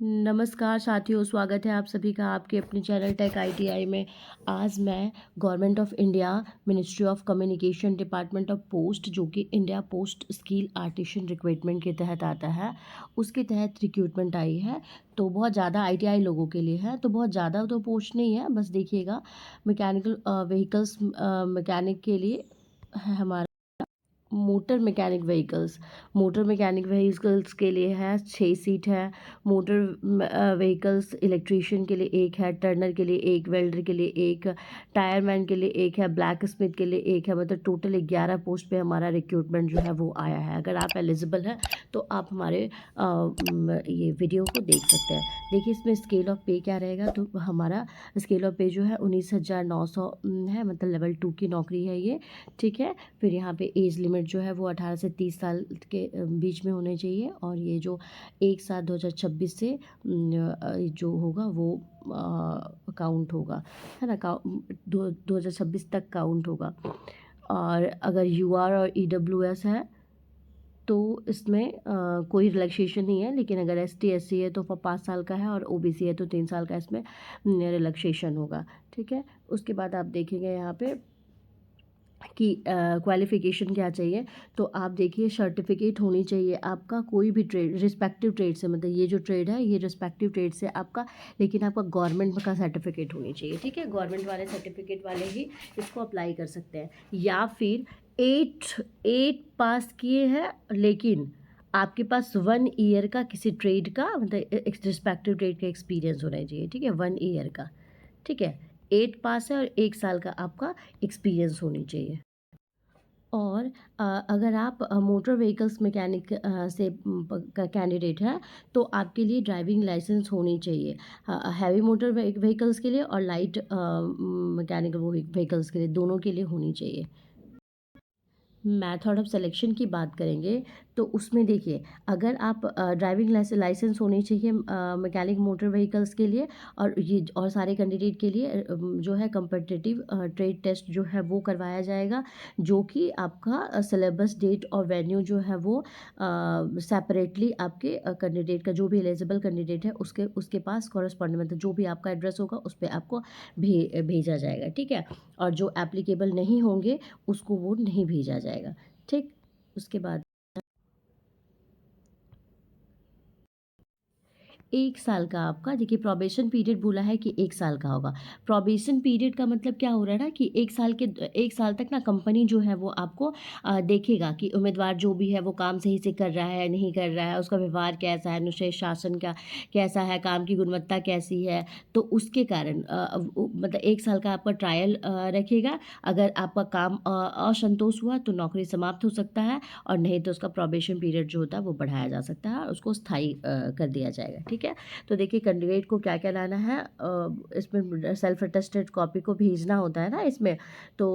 नमस्कार साथियों, स्वागत है आप सभी का आपके अपने चैनल टेक आईटीआई में। आज मैं government of India ministry of communication department of post, जो कि India post skill artisan recruitment के तहत आता है, उसके तहत रिक्रूटमेंट आई है। तो बहुत ज़्यादा आईटीआई लोगों के लिए है, तो बहुत ज़्यादा तो पोस्ट नहीं है, बस देखिएगा। मैकेनिकल व्हीकल्स मैकेनिक के लिए है हमारा। मोटर मैकेनिक व्हीकल्स के लिए है 6 सीट है। मोटर व्हीकल्स इलेक्ट्रीशियन के लिए एक है, टर्नर के लिए एक, वेल्डर के लिए एक, टायरमैन के लिए एक है, ब्लैक स्मिथ के लिए एक है। मतलब टोटल 11 पोस्ट पे हमारा रिक्रूटमेंट जो है वो आया है। अगर आप एलिजिबल हैं तो आप हमारे ये वीडियो को देख सकते हैं। देखिए इसमें स्केल ऑफ पे क्या रहेगा, तो हमारा स्केल ऑफ पे जो है 19,900 है, मतलब लेवल 2 की नौकरी है ये। ठीक है। फिर यहाँ पे एज लिमिट जो है वो 18 से 30 साल के बीच में होने चाहिए। और ये जो 1/7/2026 से जो होगा वो काउंट होगा, है ना। 2026 तक काउंट होगा। और अगर यूआर और ईडब्ल्यूएस है तो इसमें कोई रिलैक्सेशन नहीं है, लेकिन अगर एसटी एससी है तो 5 साल का है, और ओबीसी है तो 3 साल का इसमें रिलैक्सेशन होगा। ठीक है। उसके बाद आप देखेंगे यहाँ पे कि क्वालिफ़िकेशन क्या चाहिए। तो आप देखिए सर्टिफिकेट होनी चाहिए आपका, कोई भी ट्रेड रिस्पेक्टिव ट्रेड से, मतलब ये जो ट्रेड है ये रिस्पेक्टिव ट्रेड से आपका, लेकिन आपका गवर्नमेंट का सर्टिफिकेट होनी चाहिए। ठीक है। गवर्नमेंट वाले सर्टिफिकेट वाले ही इसको अप्लाई कर सकते हैं। या फिर एट पास किए हैं, लेकिन आपके पास 1 ईयर का किसी ट्रेड का, मतलब रिस्पेक्टिव ट्रेड का एक्सपीरियंस होना चाहिए। ठीक है। 1 ईयर का। ठीक है। 8 पास है और 1 साल का आपका एक्सपीरियंस होनी चाहिए। और अगर आप मोटर व्हीकल्स मैकेनिक से का कैंडिडेट हैं तो आपके लिए ड्राइविंग लाइसेंस होनी चाहिए। हैवी मोटर व्हीकल्स के लिए और लाइट मैकेनिकल व्हीकल्स के लिए, दोनों के लिए होनी चाहिए। मेथड ऑफ सिलेक्शन की बात करेंगे तो उसमें देखिए, अगर आप ड्राइविंग लाइसेंस होनी चाहिए मैकेनिक मोटर व्हीकल्स के लिए, और ये और सारे कैंडिडेट के लिए जो है कम्पिटिटिव ट्रेड टेस्ट जो है वो करवाया जाएगा, जो कि आपका सिलेबस, डेट और वेन्यू जो है वो सेपरेटली आपके कैंडिडेट का, जो भी एलिजिबल कैंडिडेट है उसके उसके पास कॉरस्पॉन्डिंग, मतलब जो भी आपका एड्रेस होगा उस पर आपको भेजा जाएगा। ठीक है। और जो एप्लीकेबल नहीं होंगे उसको वो नहीं भेजा जाएगा। ठीक। उसके बाद 1 साल का आपका, देखिए प्रोबेशन पीरियड बोला है कि 1 साल का होगा। प्रोबेशन पीरियड का मतलब क्या हो रहा है ना, कि 1 साल तक ना कंपनी जो है वो आपको देखेगा कि उम्मीदवार जो भी है वो काम सही से कर रहा है, नहीं कर रहा है, उसका व्यवहार कैसा है, अनुशासन कैसा है, काम की गुणवत्ता कैसी है। तो उसके कारण मतलब 1 साल का आपका ट्रायल रखेगा। अगर आपका काम असंतोष हुआ तो नौकरी समाप्त हो सकता है, और नहीं तो उसका प्रोबेशन पीरियड जो होता है वो बढ़ाया जा सकता है और उसको स्थायी कर दिया जाएगा। ठीक है। तो देखिए कैंडिडेट को क्या क्या लाना है, इसमें सेल्फ अटेस्टेड कॉपी को भेजना होता है ना इसमें। तो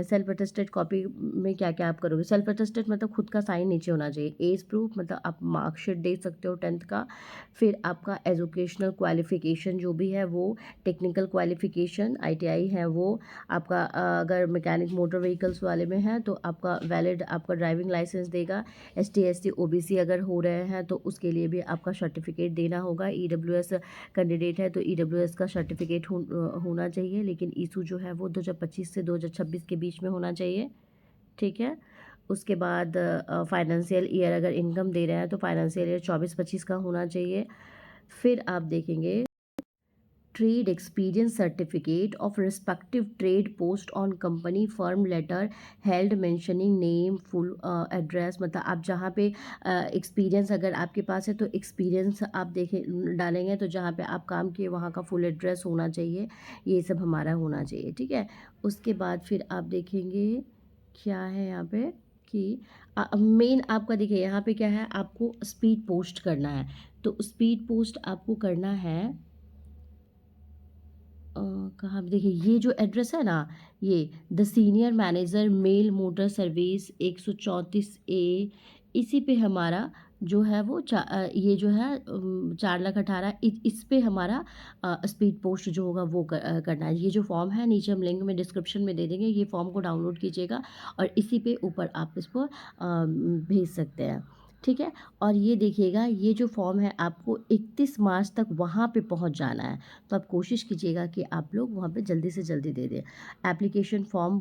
सेल्फ अटेस्टेड कॉपी में क्या क्या आप करोगे, सेल्फ अटेस्टेड मतलब खुद का साइन नीचे होना चाहिए। एज प्रूफ, मतलब आप मार्कशीट दे सकते हो 10th का। फिर आपका एजुकेशनल क्वालिफिकेशन जो भी है वो, टेक्निकल क्वालिफिकेशन आईटीआई है वो आपका। अगर मैकेनिक मोटर व्हीकल्स वाले में है तो आपका वैलिड आपका ड्राइविंग लाइसेंस देगा। एसटी एससी ओबीसी अगर हो रहे हैं तो उसके लिए भी आपका सर्टिफिकेट देना होगा। ईडब्ल्यूएस कैंडिडेट है तो ईडब्ल्यूएस का सर्टिफिकेट होना चाहिए, लेकिन ईसू जो है वो 2025 से 2026 के बीच में होना चाहिए। ठीक है। उसके बाद फाइनेंशियल ईयर अगर इनकम दे रहे हैं तो फाइनेंशियल ईयर 24-25 का होना चाहिए। फिर आप देखेंगे trade experience certificate of respective trade post on company firm letter held mentioning name full address, मतलब आप जहाँ पे एक्सपीरियंस अगर आपके पास है तो एक्सपीरियंस आप देखें डालेंगे तो जहाँ पे आप काम किए वहाँ का फुल एड्रेस होना चाहिए। ये सब हमारा होना चाहिए। ठीक है। उसके बाद फिर आप देखेंगे क्या है यहाँ पे, कि मेन आपका देखिए यहाँ पे क्या है, आपको स्पीड पोस्ट करना है। तो स्पीड पोस्ट आपको करना है कहाँ पे, देखिए ये जो एड्रेस है ना, ये the senior manager mail motor service 134A, इसी पे हमारा जो है वो ये जो है 4,18,000 इस पे हमारा स्पीड पोस्ट जो होगा वो करना है। ये जो फॉर्म है नीचे हम लिंक में डिस्क्रिप्शन में दे देंगे, ये फॉर्म को डाउनलोड कीजिएगा और इसी पे ऊपर आप इसको भेज सकते हैं। ठीक है। और ये देखिएगा, ये जो फॉर्म है आपको 31 मार्च तक वहाँ पे पहुँच जाना है, तो आप कोशिश कीजिएगा कि आप लोग वहाँ पे जल्दी से जल्दी दे दें। एप्लीकेशन फॉर्म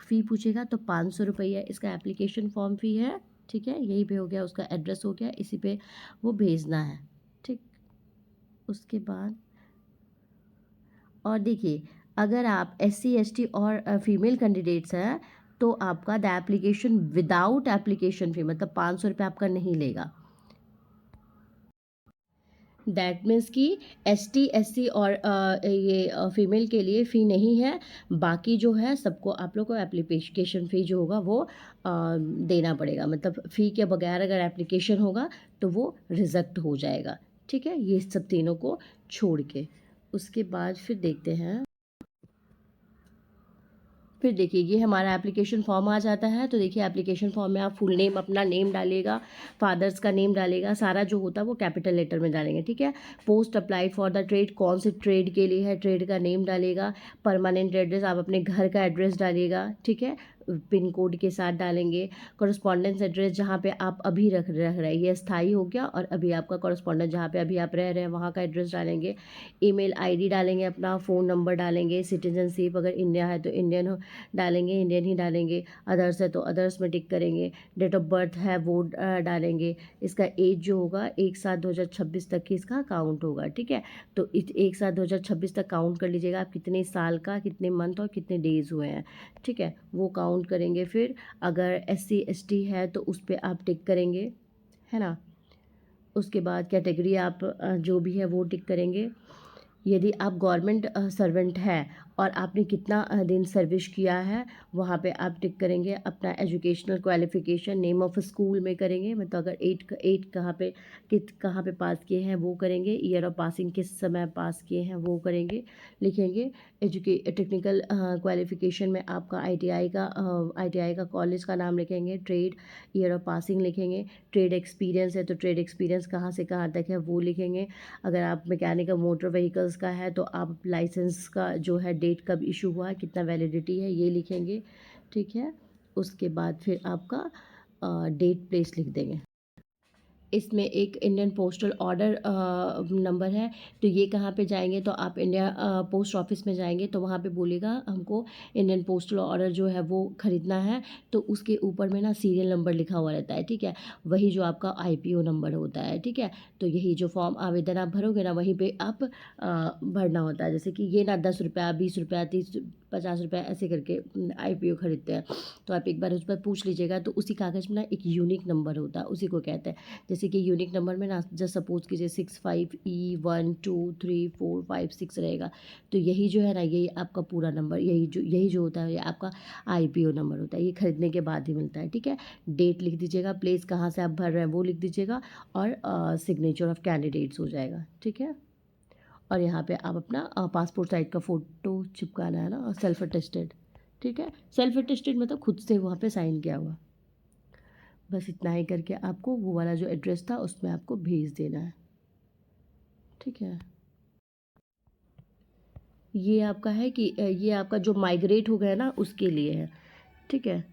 फ़ी पूछेगा तो 500 रुपये इसका एप्लीकेशन फॉर्म फ़ी है, ठीक है। यहीं पे हो गया, उसका एड्रेस हो गया, इसी पे वो भेजना है, ठीक। उसके बाद और देखिए, अगर आप एससी एसटी और फीमेल कैंडिडेट्स हैं तो आपका the application without application fee मतलब 500 रुपये आपका नहीं लेगा। दैट मीन्स कि एसटी एससी और ये फीमेल के लिए फ़ी नहीं है। बाकी जो है सबको आप लोग को एप्लीकेशन फ़ी जो होगा वो देना पड़ेगा। मतलब फ़ी के बगैर अगर एप्लीकेशन होगा तो वो रिजेक्ट हो जाएगा, ठीक है। ये सब तीनों को छोड़ के उसके बाद फिर देखते हैं। फिर देखिए, ये हमारा एप्लीकेशन फॉर्म आ जाता है। तो देखिए, एप्लीकेशन फॉर्म में आप फुल नेम, अपना नेम डालिएगा, फादर्स का नेम डालेगा, सारा जो होता है वो कैपिटल लेटर में डालेंगे, ठीक है। Post applied for the trade, कौन से ट्रेड के लिए है, ट्रेड का नेम डालेगा। परमानेंट एड्रेस, आप अपने घर का एड्रेस डालिएगा, ठीक है, पिन कोड के साथ डालेंगे। कॉरस्पॉन्डेंस एड्रेस जहाँ पे आप अभी रह रहे हैं, ये स्थायी हो गया। और अभी आपका कॉरस्पॉन्डेंस जहाँ पे अभी आप रह रहे हैं वहाँ का एड्रेस डालेंगे। ईमेल आईडी डालेंगे, अपना फ़ोन नंबर डालेंगे। सिटीजनशिप अगर इंडिया है तो इंडियन डालेंगे, इंडियन ही डालेंगे। अदर्स है तो अदर्स में टिक करेंगे। डेट ऑफ बर्थ है वो डालेंगे। इसका एज जो होगा 1/7/2026 तक ही इसका काउंट होगा, ठीक है। तो 1/7/2026 तक काउंट कर लीजिएगा आप कितने साल का, कितने मंथ और कितने डेज़ हुए हैं, ठीक है, वो काउंट करेंगे। फिर अगर एससी एसटी है तो उस पर आप टिक करेंगे, है ना। उसके बाद कैटेगरी आप जो भी है वो टिक करेंगे। यदि आप गवर्नमेंट सर्वेंट हैं और आपने कितना दिन सर्विस किया है वहाँ पे आप टिक करेंगे। अपना educational qualification, name of school में करेंगे, मतलब अगर एट कहाँ पे पास किए हैं वो करेंगे। ईयर ऑफ पासिंग किस समय पास किए हैं वो करेंगे, लिखेंगे। टेक्निकल क्वालिफिकेशन में आपका आईटीआई का कॉलेज का नाम लिखेंगे। ट्रेड, ईयर ऑफ पासिंग लिखेंगे। ट्रेड एक्सपीरियंस है तो ट्रेड एक्सपीरियंस कहाँ से कहाँ तक है वो लिखेंगे। अगर आप मैकेनिक मोटर व्हीकल्स का है तो आप लाइसेंस का जो है डेट कब इशू हुआ है, कितना वैलिडिटी है, ये लिखेंगे, ठीक है। उसके बाद फिर आपका डेट प्लेस लिख देंगे। इसमें एक इंडियन पोस्टल ऑर्डर नंबर है, तो ये कहाँ पे जाएंगे, तो आप इंडिया पोस्ट ऑफिस में जाएंगे तो वहाँ पे बोलेगा हमको इंडियन पोस्टल ऑर्डर जो है वो ख़रीदना है। तो उसके ऊपर में ना सीरियल नंबर लिखा हुआ रहता है, ठीक है, वही जो आपका आईपीओ नंबर होता है, ठीक है। तो यही जो फॉर्म आवेदन आप भरोगे ना वहीं पे आप भरना होता है। जैसे कि ये ना 10 रुपया, 20 रुपया, 30, 50 रुपया ऐसे करके आईपीओ ख़रीदते हैं। तो आप एक बार उस पर पूछ लीजिएगा। तो उसी कागज़ में ना एक यूनिक नंबर होता है, उसी को कहते हैं। जैसे कि यूनिक नंबर में ना जस्ट सपोज कीजिए 65E123456 रहेगा। तो यही जो है ना, यही आपका पूरा नंबर, यही जो होता है ये आपका आईपीओ नंबर होता है। ये खरीदने के बाद ही मिलता है, ठीक है। डेट लिख दीजिएगा, प्लेस कहाँ से आप भर रहे हैं वो लिख दीजिएगा, और सिग्नेचर ऑफ कैंडिडेट्स हो जाएगा, ठीक है। और यहाँ पे आप अपना पासपोर्ट साइज का फ़ोटो चिपकाना है ना, सेल्फ अटेस्टेड, ठीक है। सेल्फ अटेस्टेड मतलब खुद से वहाँ पे साइन किया हुआ। बस इतना ही करके आपको वो वाला जो एड्रेस था उसमें आपको भेज देना है, ठीक है। ये आपका है कि ये आपका जो माइग्रेट हो गया ना उसके लिए है, ठीक है।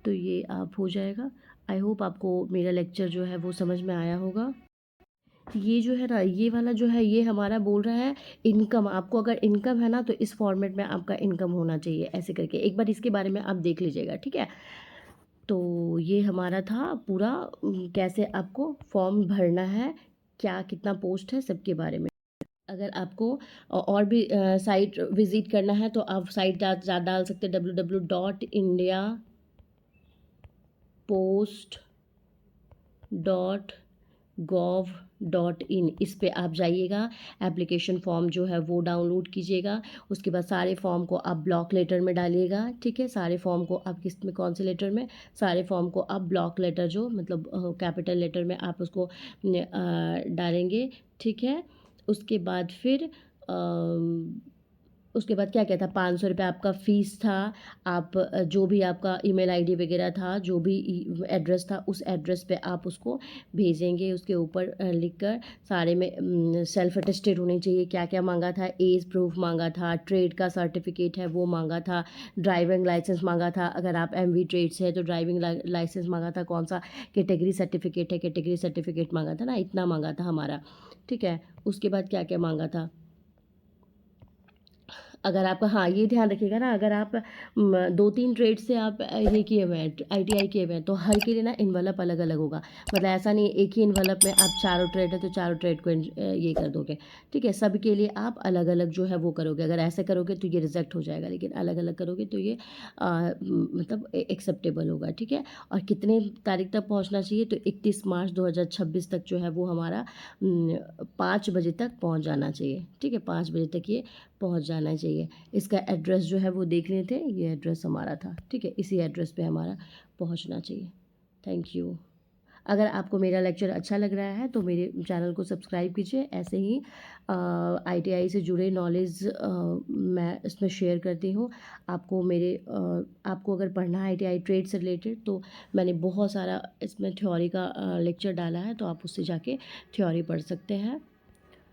तो ये आप हो जाएगा। आई होप आपको मेरा लेक्चर जो है वो समझ में आया होगा। ये जो है ना, ये वाला जो है ये हमारा बोल रहा है इनकम। आपको अगर इनकम है ना तो इस फॉर्मेट में आपका इनकम होना चाहिए, ऐसे करके एक बार इसके बारे में आप देख लीजिएगा, ठीक है। तो ये हमारा था पूरा कैसे आपको फॉर्म भरना है, क्या कितना पोस्ट है, सबके बारे में। अगर आपको और भी साइट विज़िट करना है तो आप साइट डाल सकते हैं www.indiapost.gov.in। इस पे आप जाइएगा, एप्लीकेशन फॉर्म जो है वो डाउनलोड कीजिएगा। उसके बाद सारे फॉर्म को आप ब्लॉक लेटर में डालिएगा, ठीक है। सारे फॉर्म को आप किस में, कौन से लेटर में, सारे फॉर्म को आप ब्लॉक लेटर जो मतलब कैपिटल लेटर में आप उसको डालेंगे, ठीक है। उसके बाद फिर उसके बाद क्या क्या था, 500 रुपये आपका फ़ीस था। आप जो भी आपका ईमेल आईडी वगैरह था, जो भी एड्रेस था, उस एड्रेस पे आप उसको भेजेंगे। उसके ऊपर लिख कर सारे में सेल्फ अटेस्टेड होने चाहिए। क्या क्या मांगा था, एज प्रूफ मांगा था, ट्रेड का सर्टिफिकेट है वो मांगा था, ड्राइविंग लाइसेंस मांगा था, अगर आप एमवी ट्रेड से है तो ड्राइविंग लाइसेंस मांगा था, कौन सा कैटेगरी सर्टिफिकेट है, कैटेगरी सर्टिफिकेट मांगा था ना, इतना मांगा था हमारा। ठीक है, उसके बाद क्या क्या मांगा था, अगर आपका, हाँ ये ध्यान रखिएगा ना, अगर आप 2-3 ट्रेड से आप ये किए हुए हैं, आईटीआई किए हुए हैं, तो हर के लिए ना इन्वेलप अलग अलग होगा। मतलब ऐसा नहीं एक ही इन्वेलप में आप चारों ट्रेड है तो चारों ट्रेड को ये कर दोगे। ठीक है, सबके लिए आप अलग अलग जो है वो करोगे। अगर ऐसे करोगे तो ये रिजेक्ट हो जाएगा, लेकिन अलग अलग करोगे तो ये मतलब एक्सेप्टेबल होगा। ठीक है, और कितने तारीख तक पहुँचना चाहिए, तो 31 मार्च 2026 तक जो है वो हमारा 5 बजे तक पहुँच जाना चाहिए। ठीक है, 5 बजे तक ये पहुंच जाना चाहिए। इसका एड्रेस जो है वो देख रहे थे, ये एड्रेस हमारा था। ठीक है, इसी एड्रेस पे हमारा पहुंचना चाहिए। Thank you. अगर आपको मेरा लेक्चर अच्छा लग रहा है तो मेरे चैनल को सब्सक्राइब कीजिए। ऐसे ही आईटीआई से जुड़े नॉलेज मैं इसमें शेयर करती हूँ। आपको अगर पढ़ना है आईटीआई ट्रेड से रिलेटेड, तो मैंने बहुत सारा इसमें थ्योरी का लेक्चर डाला है, तो आप उससे जाके थ्योरी पढ़ सकते हैं।